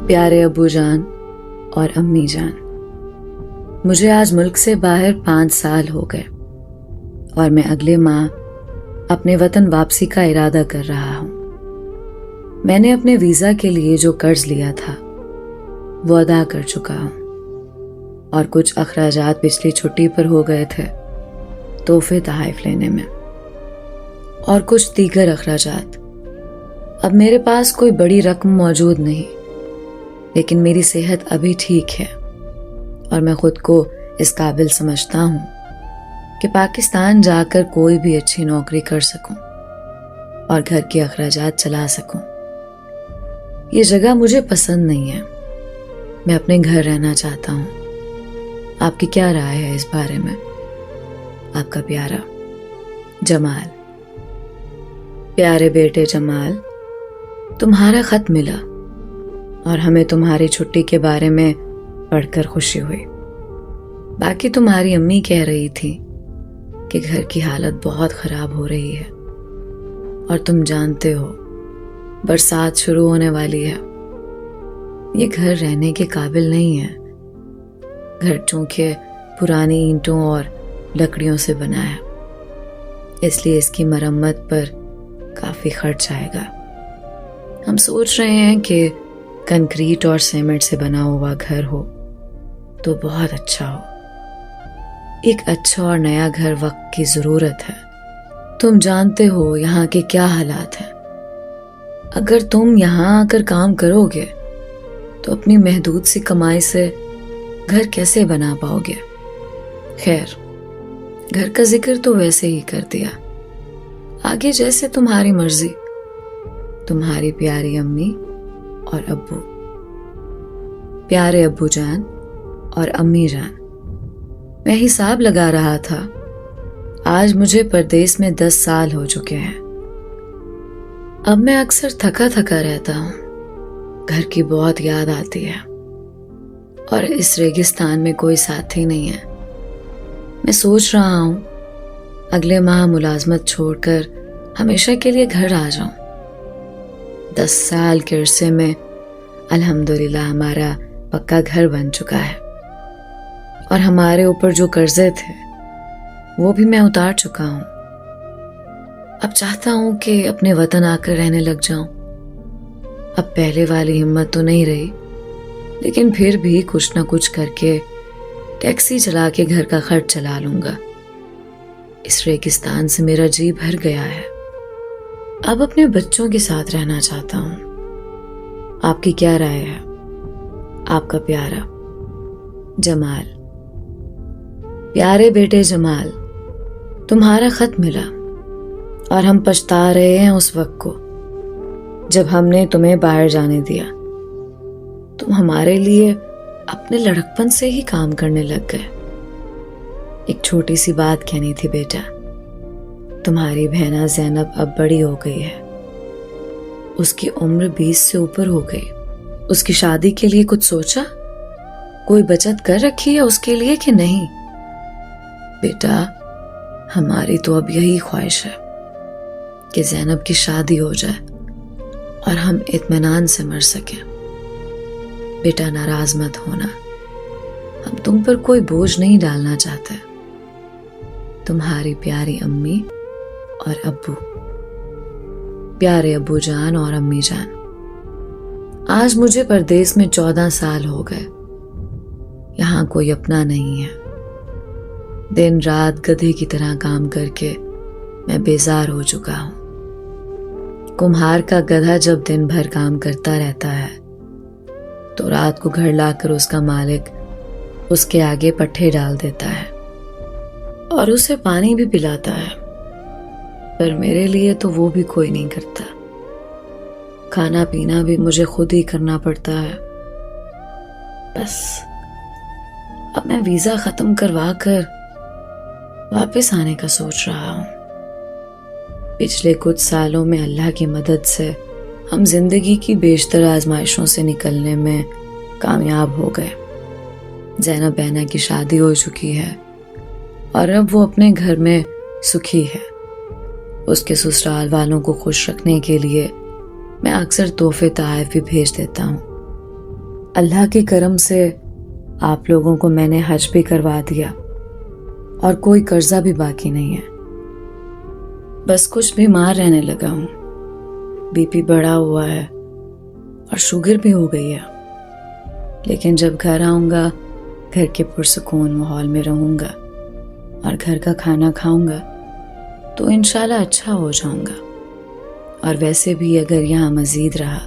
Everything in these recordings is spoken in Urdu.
پیارے ابو جان اور امی جان، مجھے آج ملک سے باہر 5 سال ہو گئے اور میں اگلے ماہ اپنے وطن واپسی کا ارادہ کر رہا ہوں۔ میں نے اپنے ویزا کے لیے جو قرض لیا تھا وہ ادا کر چکا ہوں، اور کچھ اخراجات پچھلی چھٹی پر ہو گئے تھے تحفے تحائف لینے میں، اور کچھ دیگر اخراجات۔ اب میرے پاس کوئی بڑی رقم موجود نہیں، لیکن میری صحت ابھی ٹھیک ہے اور میں خود کو اس قابل سمجھتا ہوں کہ پاکستان جا کر کوئی بھی اچھی نوکری کر سکوں اور گھر کے اخراجات چلا سکوں۔ یہ جگہ مجھے پسند نہیں ہے، میں اپنے گھر رہنا چاہتا ہوں۔ آپ کی کیا رائے ہے اس بارے میں؟ آپ کا پیارا جمال۔ پیارے بیٹے جمال، تمہارا خط ملا اور ہمیں تمہاری چھٹی کے بارے میں پڑھ کر خوشی ہوئی۔ باقی تمہاری امی کہہ رہی تھی کہ گھر کی حالت بہت خراب ہو رہی ہے، اور تم جانتے ہو برسات شروع ہونے والی ہے۔ یہ گھر رہنے کے قابل نہیں ہے۔ گھر چونکہ پرانی اینٹوں اور لکڑیوں سے بنا ہے، اس لیے اس کی مرمت پر کافی خرچ آئے گا۔ ہم سوچ رہے ہیں کہ کنکریٹ اور سیمنٹ سے بنا ہوا گھر ہو تو بہت اچھا ہو۔ ایک اچھا اور نیا گھر وقت کی ضرورت ہے۔ تم جانتے ہو یہاں کے کیا حالات ہیں۔ اگر تم یہاں آ کر کام کرو گے تو اپنی محدود سی کمائی سے گھر کیسے بنا پاؤ گے؟ خیر، گھر کا ذکر تو ویسے ہی کر دیا، آگے جیسے تمہاری مرضی۔ تمہاری پیاری امی اور ابو۔ پیارے ابو جان اور امی جان، میں حساب لگا رہا تھا، آج مجھے پردیس میں 10 سال ہو چکے ہیں۔ اب میں اکثر تھکا تھکا رہتا ہوں، گھر کی بہت یاد آتی ہے، اور اس ریگستان میں کوئی ساتھی نہیں ہے۔ میں سوچ رہا ہوں اگلے ماہ ملازمت چھوڑ کر ہمیشہ کے لیے گھر آ جاؤں۔ 10 سال کے عرصے میں الحمدللہ ہمارا پکا گھر بن چکا ہے، اور ہمارے اوپر جو قرضے تھے وہ بھی میں اتار چکا ہوں۔ اب چاہتا ہوں کہ اپنے وطن آ کر رہنے لگ جاؤں۔ اب پہلے والی ہمت تو نہیں رہی، لیکن پھر بھی کچھ نہ کچھ کر کے ٹیکسی چلا کے گھر کا خرچ چلا لوں گا۔ اس ریگستان سے میرا جی بھر گیا ہے، اب اپنے بچوں کے ساتھ رہنا چاہتا ہوں۔ آپ کی کیا رائے ہے؟ آپ کا پیارا جمال۔ پیارے بیٹے جمال، تمہارا خط ملا اور ہم پچھتا رہے ہیں اس وقت کو جب ہم نے تمہیں باہر جانے دیا۔ تم ہمارے لیے اپنے لڑکپن سے ہی کام کرنے لگ گئے۔ ایک چھوٹی سی بات کہنی تھی بیٹا، تمہاری بہنا زینب اب بڑی ہو گئی ہے، اس کی عمر 20 سے اوپر ہو گئی۔ اس کی شادی کے لیے کچھ سوچا؟ کوئی بچت کر رکھی ہے اس کے لیے کہ نہیں؟ بیٹا، ہماری تو اب یہی خواہش ہے کہ زینب کی شادی ہو جائے اور ہم اطمینان سے مر سکیں۔ بیٹا، ناراض مت ہونا، ہم تم پر کوئی بوجھ نہیں ڈالنا چاہتے۔ تمہاری پیاری امی اور ابو۔ پیارے ابو جان اور امی جان، آج مجھے پردیس میں 14 سال ہو گئے۔ یہاں کوئی اپنا نہیں ہے۔ دن رات گدھے کی طرح کام کر کے میں بیزار ہو چکا ہوں۔ کمہار کا گدھا جب دن بھر کام کرتا رہتا ہے تو رات کو گھر لا کر اس کا مالک اس کے آگے پٹھے ڈال دیتا ہے اور اسے پانی بھی پلاتا ہے، پر میرے لیے تو وہ بھی کوئی نہیں کرتا۔ کھانا پینا بھی مجھے خود ہی کرنا پڑتا ہے۔ بس اب میں ویزا ختم کروا کر واپس آنے کا سوچ رہا ہوں۔ پچھلے کچھ سالوں میں اللہ کی مدد سے ہم زندگی کی بیشتر آزمائشوں سے نکلنے میں کامیاب ہو گئے۔ زینب بہنا کی شادی ہو چکی ہے اور اب وہ اپنے گھر میں سکھی ہے۔ اس کے سسرال والوں کو خوش رکھنے کے لیے میں اکثر تحفے تحائف بھی بھیج دیتا ہوں۔ اللہ کے کرم سے آپ لوگوں کو میں نے حج بھی کروا دیا اور کوئی قرضہ بھی باقی نہیں ہے. بس کچھ بیمار رہنے لگا ہوں. بی پی بڑھا ہوا ہے اور شوگر بھی ہو گئی ہے. لیکن جب گھر آؤں گا گھر کے پرسکون ماحول میں رہوں گا اور گھر کا کھانا کھاؤں گا تو انشاءاللہ اچھا ہو جاؤں گا. اور ویسے بھی اگر یہاں مزید رہا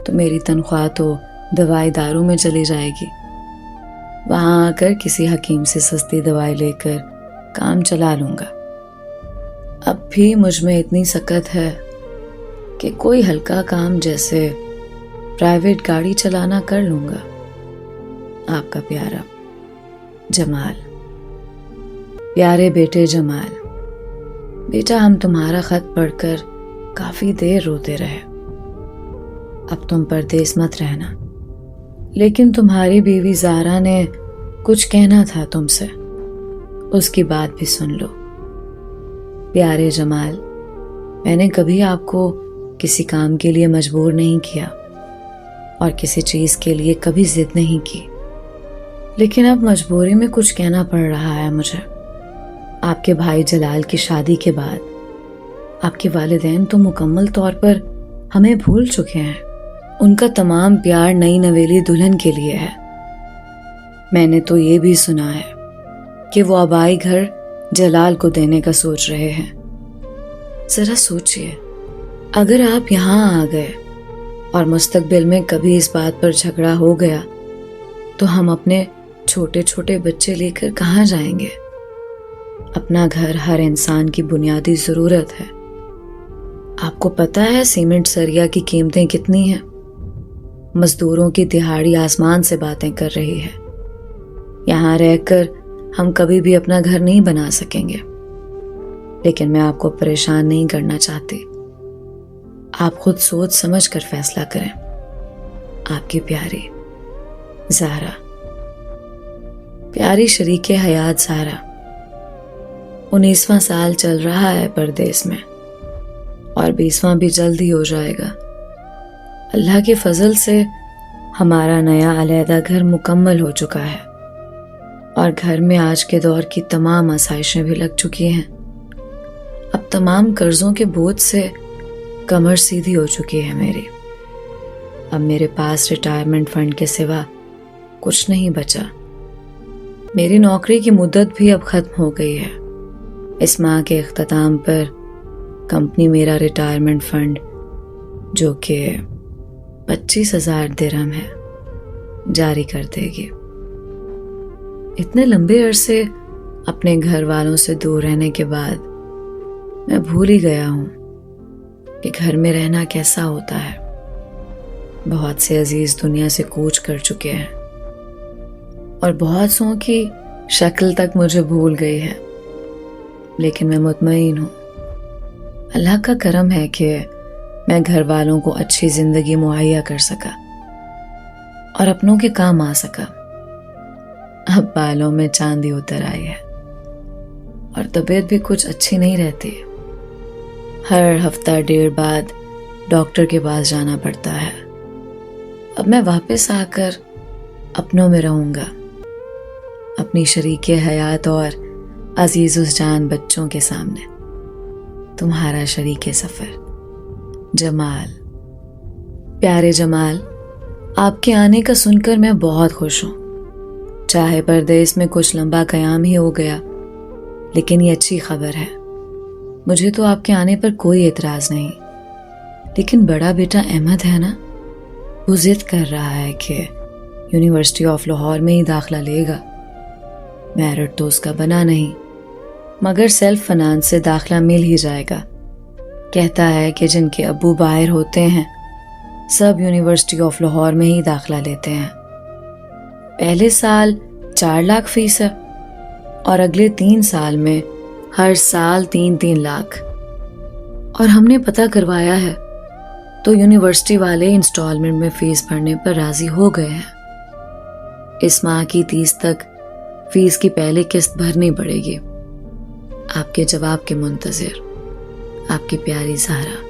تو میری تنخواہ تو دوائی دارو میں چلی جائے گی. وہاں آ کر کسی حکیم سے سستی دوائی لے کر کام چلا لوں گا. اب بھی مجھ میں اتنی سکت ہے کہ کوئی ہلکا کام جیسے پرائیویٹ گاڑی چلانا کر لوں گا. آپ کا پیارا جمال. پیارے بیٹے جمال، بیٹا ہم تمہارا خط پڑھ کر کافی دیر روتے رہے. اب تم پردیس مت رہنا، لیکن تمہاری بیوی زہرا نے کچھ کہنا تھا تم سے، اس کی بات بھی سن لو. پیارے جمال، میں نے کبھی آپ کو کسی کام کے لیے مجبور نہیں کیا اور کسی چیز کے لیے کبھی ضد نہیں کی، لیکن اب مجبوری میں کچھ کہنا پڑ رہا ہے مجھے. آپ کے بھائی جلال کی شادی کے بعد آپ کے والدین تو مکمل طور پر ہمیں بھول چکے ہیں. ان کا تمام پیار نئی نویلی دلہن کے لیے ہے. میں نے تو یہ بھی سنا ہے کہ وہ آبائی گھر جلال کو دینے کا سوچ رہے ہیں. ذرا سوچئے، اگر آپ یہاں آ گئے اور مستقبل میں کبھی اس بات پر جھگڑا ہو گیا تو ہم اپنے چھوٹے چھوٹے بچے لے کر کہاں جائیں گے؟ اپنا گھر ہر انسان کی بنیادی ضرورت ہے. آپ کو پتہ ہے سیمنٹ سریا کی قیمتیں کتنی ہیں؟ مزدوروں کی دہاڑی آسمان سے باتیں کر رہی ہے. یہاں رہ کر ہم کبھی بھی اپنا گھر نہیں بنا سکیں گے. لیکن میں آپ کو پریشان نہیں کرنا چاہتی. آپ خود سوچ سمجھ کر فیصلہ کریں. آپ کی پیاری زہرا. پیاری شریک حیات زہرا، 19واں سال چل رہا ہے پردیس میں اور 20واں بھی جلد ہی ہو جائے گا. اللہ کے فضل سے ہمارا نیا علیحدہ گھر مکمل ہو چکا ہے اور گھر میں آج کے دور کی تمام آسائشیں بھی لگ چکی ہیں. اب تمام قرضوں کے بوجھ سے کمر سیدھی ہو چکی ہے میری. اب میرے پاس ریٹائرمنٹ فنڈ کے سوا کچھ نہیں بچا. میری نوکری کی مدت بھی اب ختم ہو گئی ہے. اس ماہ کے اختتام پر کمپنی میرا ریٹائرمنٹ فنڈ جو کہ 25,000 درہم ہے جاری کر دے گی. اتنے لمبے عرصے اپنے گھر والوں سے دور رہنے کے بعد میں بھول ہی گیا ہوں کہ گھر میں رہنا کیسا ہوتا ہے. بہت سے عزیز دنیا سے کوچ کر چکے ہیں اور بہت سو کی شکل تک مجھے بھول گئی ہے. لیکن میں مطمئن ہوں، اللہ کا کرم ہے کہ میں گھر والوں کو اچھی زندگی مہیا کر سکا اور اپنوں کے کام آ سکا. اب بالوں میں چاندی اتر آئی ہے اور طبیعت بھی کچھ اچھی نہیں رہتی. ہر ہفتہ 1.5 بعد ڈاکٹر کے پاس جانا پڑتا ہے. اب میں واپس آ کر اپنوں میں رہوں گا، اپنی شریک حیات اور عزیز جان بچوں کے سامنے. تمہارا شریک سفر جمال. پیارے جمال، آپ کے آنے کا سن کر میں بہت خوش ہوں. چاہے پردیس میں کچھ لمبا قیام ہی ہو گیا، لیکن یہ اچھی خبر ہے. مجھے تو آپ کے آنے پر کوئی اعتراض نہیں، لیکن بڑا بیٹا احمد ہے نا، وہ ضد کر رہا ہے کہ یونیورسٹی آف لاہور میں ہی داخلہ لے گا. میرٹ تو اس کا بنا نہیں، مگر سیلف فنانس سے داخلہ مل ہی جائے گا. کہتا ہے کہ جن کے ابو باہر ہوتے ہیں سب یونیورسٹی آف لاہور میں ہی داخلہ لیتے ہیں. پہلے سال 4 لاکھ فیس ہے اور اگلے 3 سال میں ہر سال 3 لاکھ. اور ہم نے پتہ کروایا ہے تو یونیورسٹی والے انسٹالمنٹ میں فیس بھرنے پر راضی ہو گئے ہیں. اس ماہ کی 30 تک فیس کی پہلی قسط بھرنی پڑے گی. آپ کے جواب کے منتظر، آپ کی پیاری زہرا.